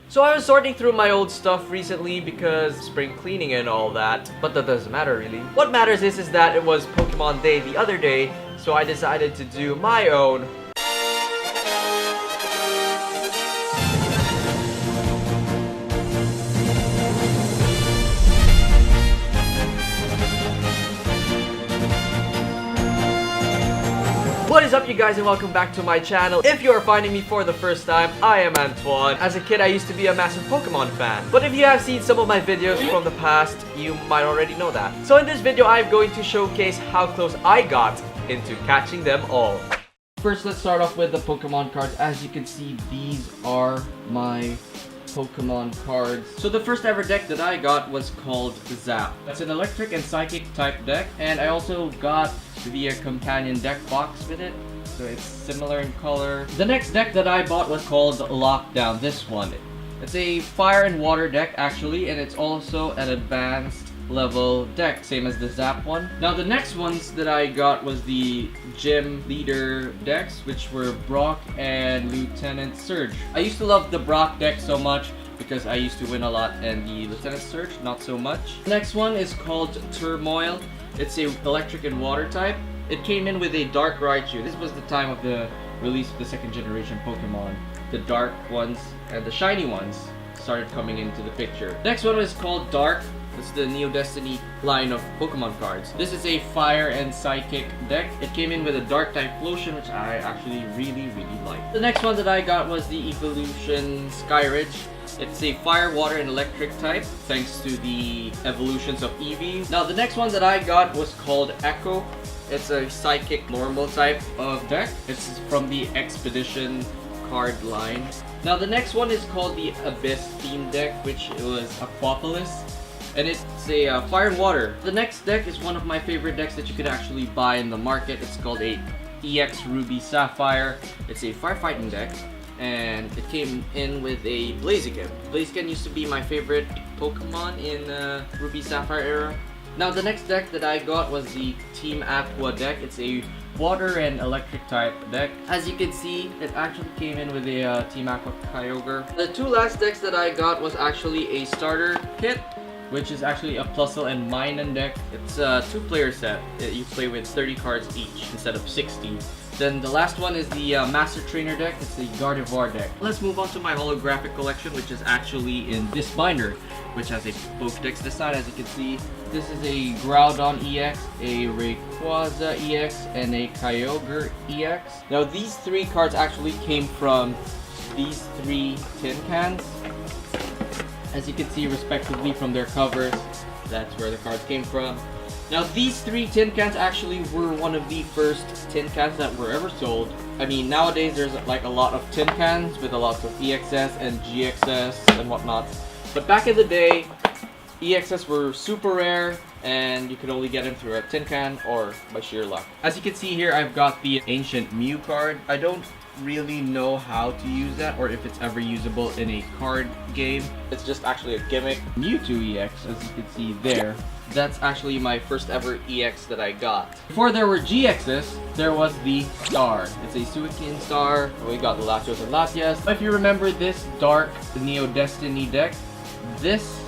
So I was sorting through my old stuff recently because spring cleaning and all that, but that doesn't matter really. What matters is that it was Pokemon Day the other day, so I decided to do my own What is up, you guys, and welcome back to my channel. If you are finding me for the first time, I am Antoine. As a kid, I used to be a massive Pokemon fan. But if you have seen some of my videos from the past, you might already know that. So in this video, I'm going to showcase how close I got into catching them all. First, let's start off with the Pokemon cards. As you can see, these are my Pokemon cards. So the first ever deck that I got was called Zap. That's an electric and psychic type deck, and I also got the companion deck box with it, so it's similar in color. The next deck that I bought was called Lockdown. This one, it's a fire and water deck actually, and it's also an advanced level deck, same as the Zap one. Now the next ones that I got was the gym leader decks, which were Brock and Lieutenant Surge. I used to love the Brock deck so much because I used to win a lot, and the Lieutenant Surge not so much. The next one is called Turmoil. It's a electric and water type. It came in with a dark Raichu. This was the time of the release of the second generation Pokemon. The dark ones and the shiny ones started coming into the picture. Next one is called Dark. It's the Neo Destiny line of Pokemon cards. This is a fire and psychic deck. It came in with a dark type Flotion, which I actually really like. The next one that I got was the Evolution Skyridge. It's a fire, water, and electric type, thanks to the evolutions of Eevee. Now the next one that I got was called Echo. It's a psychic normal type of deck. It's from the Expedition card line. Now the next one is called the Abyss theme deck, which was Aquapolis, and it's a fire and water. The next deck is one of my favorite decks that you could actually buy in the market. It's called a EX Ruby Sapphire. It's a firefighting deck, and it came in with a Blaziken. Blaziken used to be my favorite Pokemon in Ruby Sapphire era. Now the next deck that I got was the Team Aqua deck. It's a water and electric type deck. As you can see, it actually came in with a Team Aqua Kyogre. The two last decks that I got was actually a starter kit, which is actually a Plusle and Minun deck. It's a two-player set. You play with 30 cards each instead of 60. Then the last one is the Master Trainer deck. It's the Gardevoir deck. Let's move on to my holographic collection, which is actually in this binder, which has a Pokédex this side. As you can see, this is a Groudon EX, a Rayquaza EX, and a Kyogre EX. Now these three cards actually came from these three tin cans. As you can see, respectively, from their covers, that's where the cards came from. Now these three tin cans actually were one of the first tin cans that were ever sold. I mean, nowadays there's like a lot of tin cans with a lot of EXS and GXS and whatnot. But back in the day, EXS were super rare, and you could only get them through a tin can or by sheer luck. As you can see here, I've got the Ancient Mew card. I don't really know how to use that or if it's ever usable in a card game. It's just actually a gimmick. Mewtwo EX, as you can see there. That's actually my first ever EX that I got. Before there were GXs, there was the Star. It's a Suican Star. We got the Latios and Latias. If you remember this dark Neo Destiny deck, this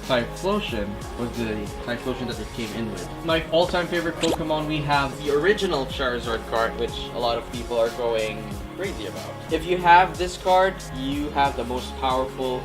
Typhlosion was the Typhlosion that it came in with. My all-time favorite Pokemon, we have the original Charizard card, which a lot of people are going crazy about. If you have this card, you have the most powerful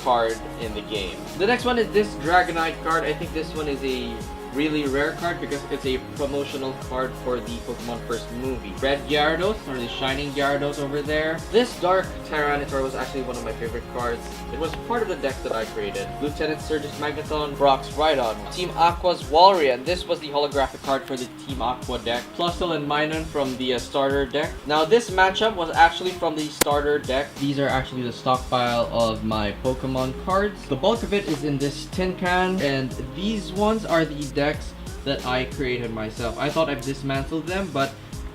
card in the game. The next one is this Dragonite card. I think this one is a really rare card because it's a promotional card for the Pokemon First movie. Red Gyarados, or the Shining Gyarados over there. This Dark Tyranitar was actually one of my favorite cards. It was part of the deck that I created. Lieutenant Surge's Magneton, Brock's Rhydon, Team Aqua's Walrein. This was the holographic card for the Team Aqua deck. Plusle and Minun from the starter deck. Now this matchup was actually from the starter deck. These are actually the stockpile of my Pokemon cards. The bulk of it is in this tin can, and these ones are the decks that I created myself. I thought I've dismantled them, but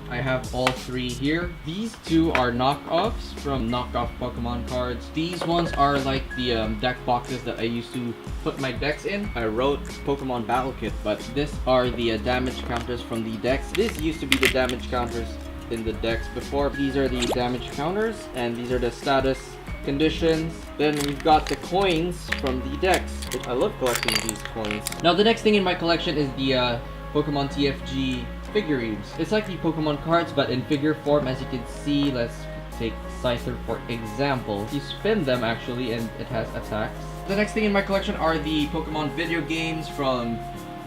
I have all three here. These two are knockoffs from knockoff Pokemon cards. These ones are like the deck boxes that I used to put my decks in. I wrote Pokemon Battle Kit, but these are the damage counters from the decks. This used to be the damage counters in the decks before. These are the damage counters, and these are the status conditions. Then we've got the coins from the decks. I love collecting these coins. Now the next thing in my collection is the Pokemon TFG figurines. It's like the Pokemon cards but in figure form. As you can see, let's take Scyther for example. You spin them actually and it has attacks. The next thing in my collection are the Pokemon video games from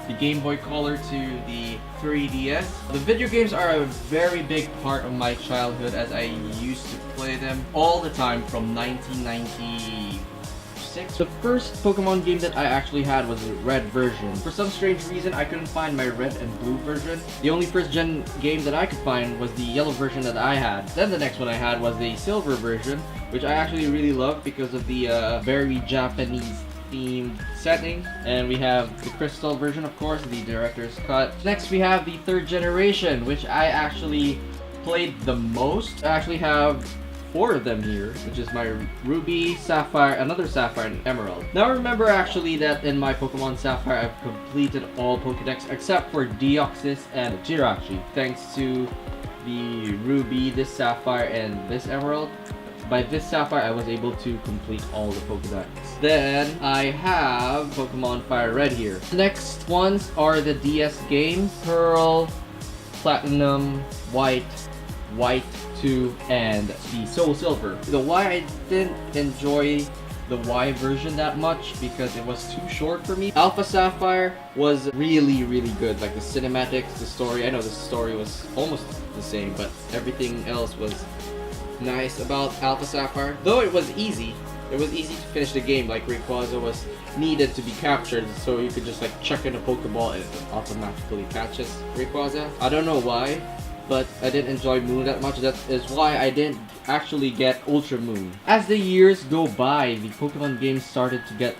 the Game Boy Color to the 3DS. The video games are a very big part of my childhood as I used to play them all the time from 1996. The first Pokemon game that I actually had was the red version. For some strange reason, I couldn't find my red and blue version. The only first gen game that I could find was the yellow version that I had. Then the next one I had was the silver version, which I actually really loved because of the very Japanese themed setting. And we have the crystal version, of course, the director's cut. Next we have the third generation, which I actually played the most. I actually have 4 of them here, which is my Ruby, Sapphire, another Sapphire, and Emerald. Now remember actually that in my Pokemon Sapphire, I've completed all Pokedex except for Deoxys and Jirachi. Thanks to the Ruby, this Sapphire, and this Emerald. By this Sapphire, I was able to complete all the Pokedex. Then, I have Pokemon Fire Red here. The next ones are the DS games. Pearl, Platinum, White, White 2, and the Soul Silver. The why I didn't enjoy the Y version that much because it was too short for me. Alpha Sapphire was really good. Like the cinematics, the story. I know the story was almost the same, but everything else was nice about Alpha Sapphire. Though it was easy to finish the game. Like Rayquaza was needed to be captured, so you could just like chuck in a Pokeball and it automatically catches Rayquaza. I don't know why, but I didn't enjoy Moon that much. That is why I didn't actually get Ultra Moon. As the years go by, the Pokemon games started to get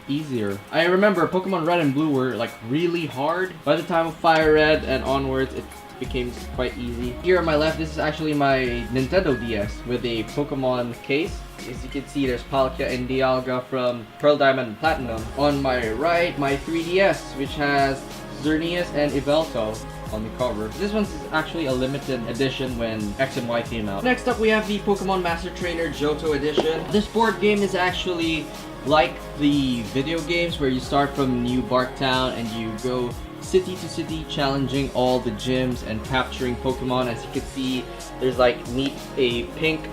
easier. I remember Pokemon Red and Blue were like really hard. By the time of Fire Red and onwards, it became quite easy. Here on my left, this is actually my Nintendo DS with a Pokemon case. As you can see, there's Palkia and Dialga from Pearl Diamond and Platinum. On my right, my 3DS, which has Xerneas and Yveltal on the cover. This one's actually a limited edition when X and Y came out. Next up, we have the Pokemon Master Trainer Johto edition. This board game is actually like the video games where you start from New Barktown and you go city to city challenging all the gyms and capturing Pokemon. As you can see, there's like meet a pink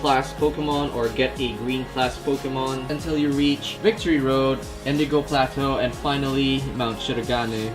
class Pokemon or get a green class Pokemon until you reach Victory Road, Indigo Plateau, and finally Mount Shirogane,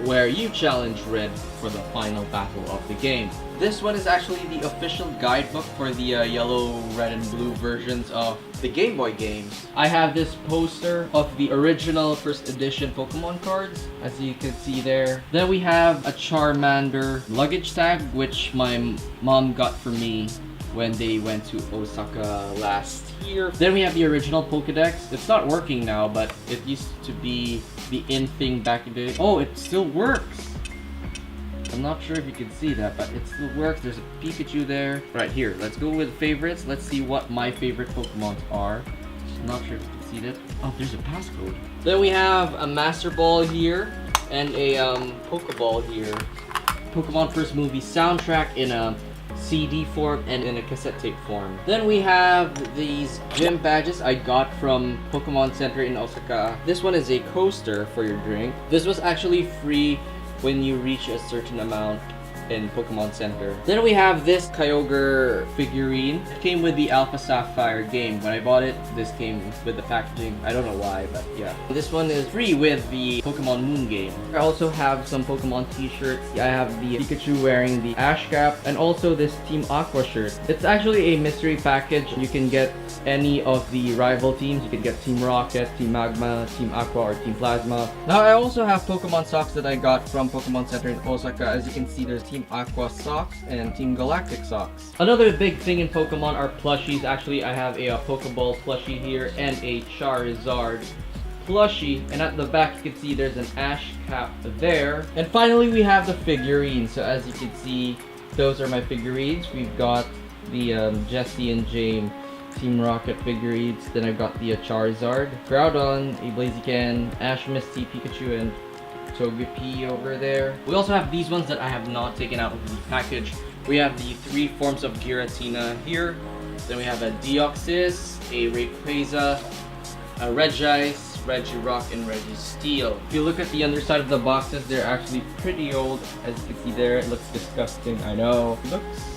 where you challenge Red for the final battle of the game. This one is actually the official guidebook for the yellow, red, and blue versions of the Game Boy games. I have this poster of the original first edition Pokemon cards, as you can see there. Then we have a Charmander luggage tag, which my mom got for me when they went to Osaka last year. Then we have the original Pokedex. It's not working now, but it used to be the in thing back in the day. Oh, it still works! I'm not sure if you can see that, but it still works. There's a Pikachu there. Right here, let's go with favorites. Let's see what my favorite Pokemons are. I'm not sure if you can see that. Oh, there's a passcode. Then we have a Master Ball here and a Pokeball here. Pokemon First Movie soundtrack in a CD form and in a cassette tape form. Then we have these gym badges I got from Pokemon Center in Osaka. This one is a coaster for your drink. This was actually free when you reach a certain amount in Pokemon Center. Then we have this Kyogre figurine. It came with the Alpha Sapphire game. When I bought it, this came with the packaging. I don't know why, but yeah. This one is free with the Pokemon Moon game. I also have some Pokemon t-shirts. I have the Pikachu wearing the Ash cap and also this Team Aqua shirt. It's actually a mystery package. You can get any of the rival teams. You can get Team Rocket, Team Magma, Team Aqua, or Team Plasma. Now I also have Pokemon socks that I got from Pokemon Center in Osaka. As you can see, there's Team Aqua socks and Team Galactic socks. Another big thing in Pokemon are plushies. Actually, I have a Pokeball plushie here and a Charizard plushie, and at the back you can see there's an Ash cap there. And finally we have the figurines. So as you can see, those are my figurines. We've got the Jesse and James Team Rocket figurines. Then I've got the Charizard, Groudon, a Blaziken, Ash, Misty, Pikachu, and Togepi over there. We also have these ones that I have not taken out of the package. We have the 3 forms of Giratina here. Then we have a Deoxys, a Rayquaza, a Regice, Regirock, and Registeel. If you look at the underside of the boxes, they're actually pretty old. As you can see there, it looks disgusting, I know. It looks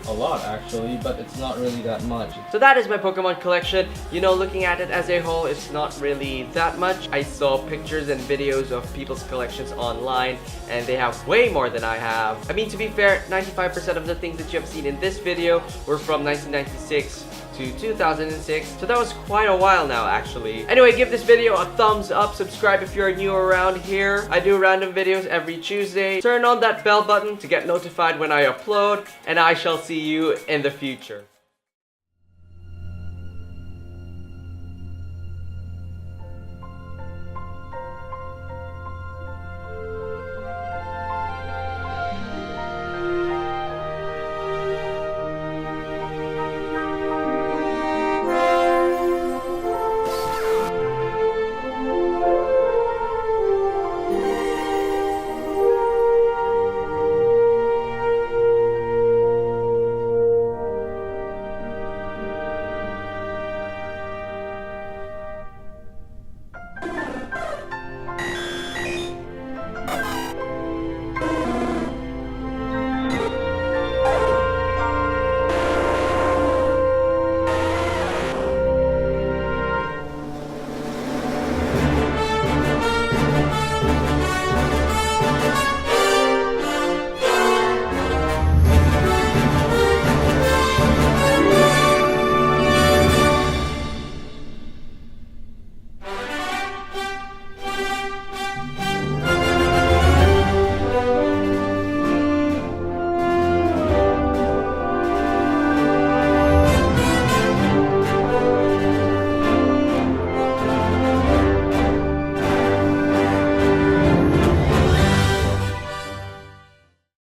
a lot actually, but it's not really that much. So that is my Pokemon collection. You know, looking at it as a whole, it's not really that much. I saw pictures and videos of people's collections online, and they have way more than I have. I mean, to be fair, 95% of the things that you have seen in this video were from 1996 to 2006, so that was quite a while now actually. Anyway, give this video a thumbs up, subscribe if you're new around here. I do random videos every Tuesday. Turn on that bell button to get notified when I upload, and I shall see you in the future.